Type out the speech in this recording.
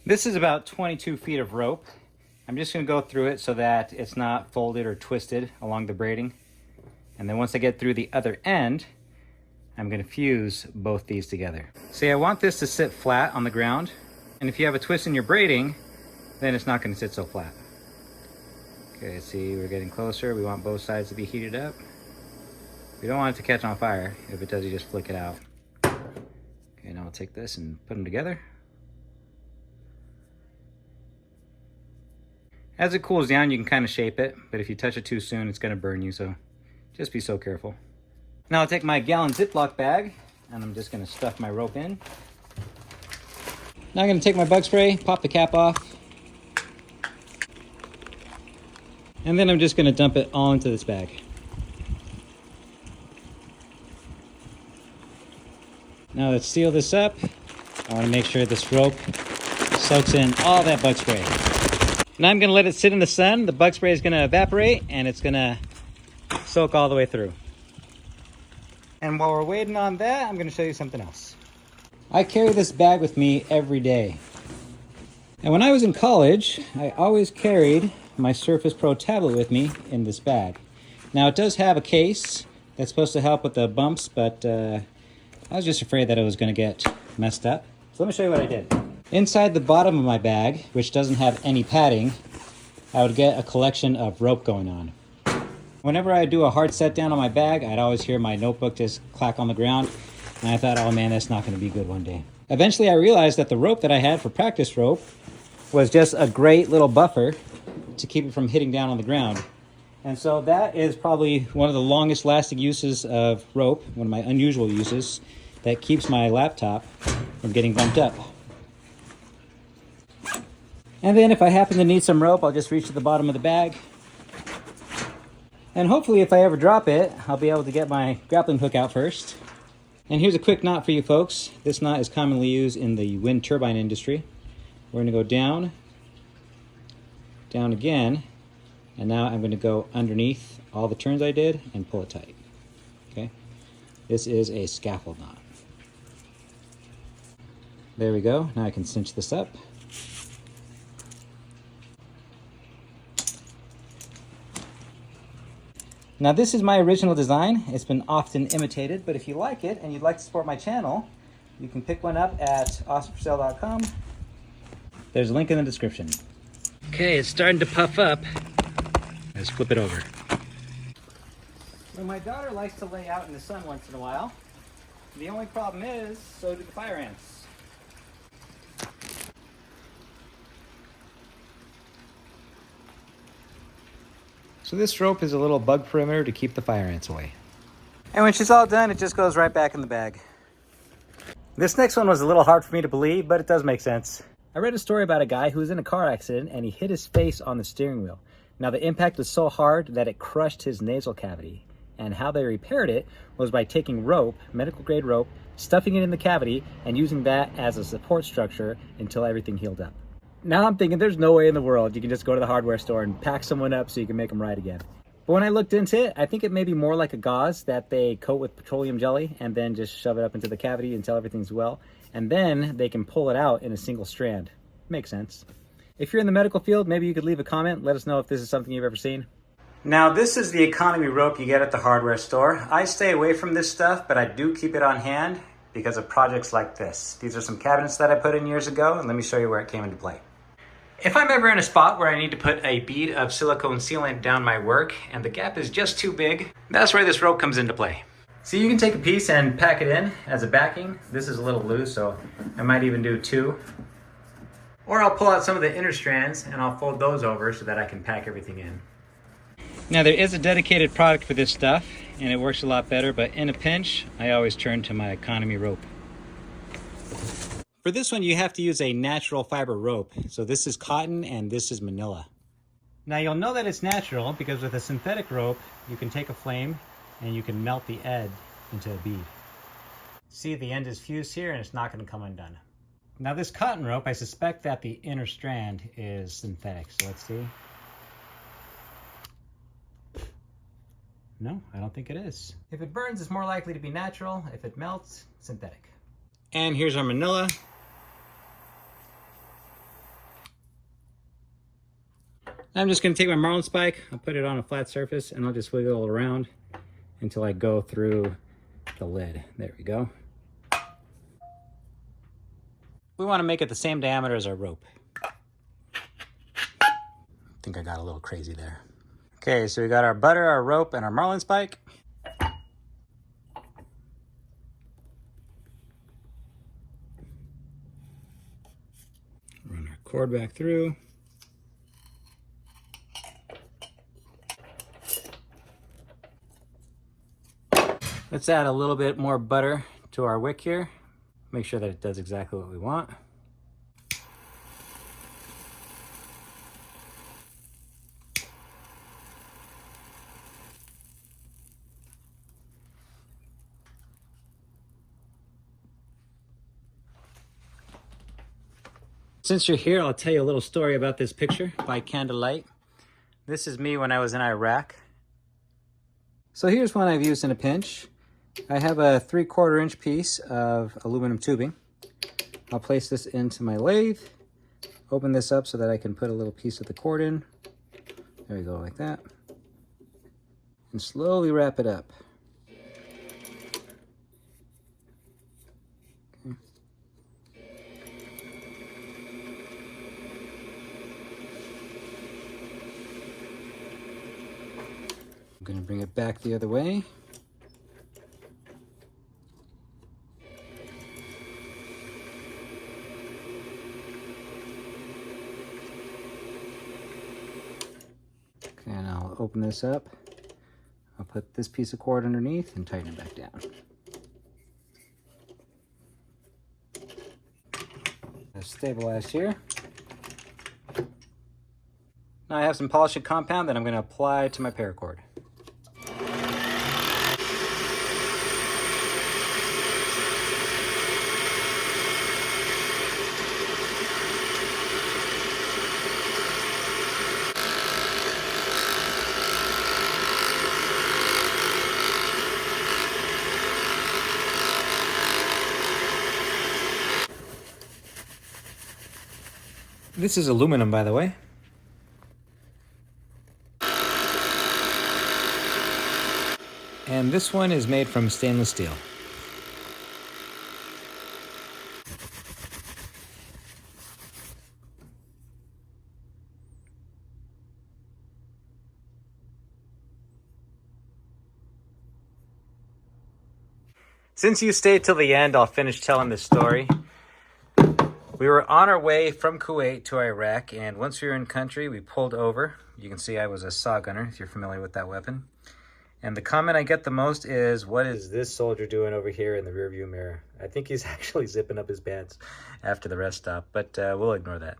This is about 22 feet of rope. I'm just going to go through it so that it's not folded or twisted along the braiding. And then once I get through the other end, I'm going to fuse both these together. See, I want this to sit flat on the ground. And if you have a twist in your braiding, then it's not going to sit so flat. Okay, see, we're getting closer. We want both sides to be heated up. We don't want it to catch on fire. If it does, you just flick it out. Okay, now I'll take this and put them together. As it cools down, you can kind of shape it, but if you touch it too soon, it's going to burn you, so just be so careful. Now I'll take my gallon Ziploc bag, and I'm just going to stuff my rope in. Now I'm going to take my bug spray, pop the cap off, and then I'm just going to dump it all into this bag. Now let's seal this up. I want to make sure this rope soaks in all that bug spray. Now I'm going to let it sit in the sun. The bug spray is going to evaporate and it's going to soak all the way through. And while we're waiting on that, I'm going to show you something else. I carry this bag with me every day. And when I was in college, I always carried my Surface Pro tablet with me in this bag. Now it does have a case that's supposed to help with the bumps, but I was just afraid that it was going to get messed up. So let me show you what I did. Inside the bottom of my bag, which doesn't have any padding, I would get a collection of rope going on. Whenever I do a hard set down on my bag, I'd always hear my notebook just clack on the ground, and I thought, oh man, that's not going to be good one day. Eventually I realized that the rope that I had for practice rope was just a great little buffer to keep it from hitting down on the ground. And so that is probably one of the longest lasting uses of rope, one of my unusual uses, that keeps my laptop from getting bumped up. And then if I happen to need some rope, I'll just reach to the bottom of the bag. And hopefully if I ever drop it, I'll be able to get my grappling hook out first. And here's a quick knot for you folks. This knot is commonly used in the wind turbine industry. We're gonna go down, down again, and now I'm gonna go underneath all the turns I did and pull it tight, okay? This is a scaffold knot. There we go, now I can cinch this up. Now this is my original design. It's been often imitated, but if you like it and you'd like to support my channel, you can pick one up at awesomeforsale.com. There's a link in the description. Okay, it's starting to puff up. Let's flip it over. Well, my daughter likes to lay out in the sun once in a while. The only problem is, so do the fire ants. So this rope is a little bug perimeter to keep the fire ants away. And when she's all done, it just goes right back in the bag. This next one was a little hard for me to believe, but it does make sense. I read a story about a guy who was in a car accident and he hit his face on the steering wheel. Now the impact was so hard that it crushed his nasal cavity. And how they repaired it was by taking rope, medical grade rope, stuffing it in the cavity and using that as a support structure until everything healed up. Now I'm thinking there's no way in the world you can just go to the hardware store and pack someone up so you can make them right again. But when I looked into it, I think it may be more like a gauze that they coat with petroleum jelly and then just shove it up into the cavity until everything's well. And then they can pull it out in a single strand. Makes sense. If you're in the medical field, maybe you could leave a comment. Let us know if this is something you've ever seen. Now this is the economy rope you get at the hardware store. I stay away from this stuff, but I do keep it on hand because of projects like this. These are some cabinets that I put in years ago, and let me show you where it came into play. If I'm ever in a spot where I need to put a bead of silicone sealant down my work and the gap is just too big, that's where this rope comes into play. So you can take a piece and pack it in as a backing. This is a little loose, so I might even do two. Or I'll pull out some of the inner strands and I'll fold those over so that I can pack everything in. Now there is a dedicated product for this stuff and it works a lot better, but in a pinch, I always turn to my economy rope. For this one, you have to use a natural fiber rope. So this is cotton and this is manila. Now you'll know that it's natural because with a synthetic rope, you can take a flame and you can melt the edge into a bead. See, the end is fused here and it's not going to come undone. Now this cotton rope, I suspect that the inner strand is synthetic. So let's see. No, I don't think it is. If it burns, it's more likely to be natural. If it melts, synthetic. And here's our manila. I'm just going to take my marlin spike, I'll put it on a flat surface, and I'll just wiggle it around until I go through the lid. There we go. We want to make it the same diameter as our rope. I think I got a little crazy there. Okay, so we got our butter, our rope, and our marlin spike. Run our cord back through. Let's add a little bit more butter to our wick here. Make sure that it does exactly what we want. Since you're here, I'll tell you a little story about this picture by candlelight. This is me when I was in Iraq. So here's one I've used in a pinch. I have a 3/4 inch piece of aluminum tubing. I'll place this into my lathe, open this up so that I can put a little piece of the cord in. There we go, like that. And slowly wrap it up. Okay. I'm going to bring it back the other way. And I'll open this up. I'll put this piece of cord underneath and tighten it back down. That's stabilized here. Now I have some polishing compound that I'm going to apply to my paracord. This is aluminum, by the way. And this one is made from stainless steel. Since you stayed till the end, I'll finish telling this story. We were on our way from Kuwait to Iraq, and once we were in country, we pulled over. You can see I was a saw gunner, if you're familiar with that weapon. And the comment I get the most is, what is this soldier doing over here in the rearview mirror? I think he's actually zipping up his pants after the rest stop, but we'll ignore that.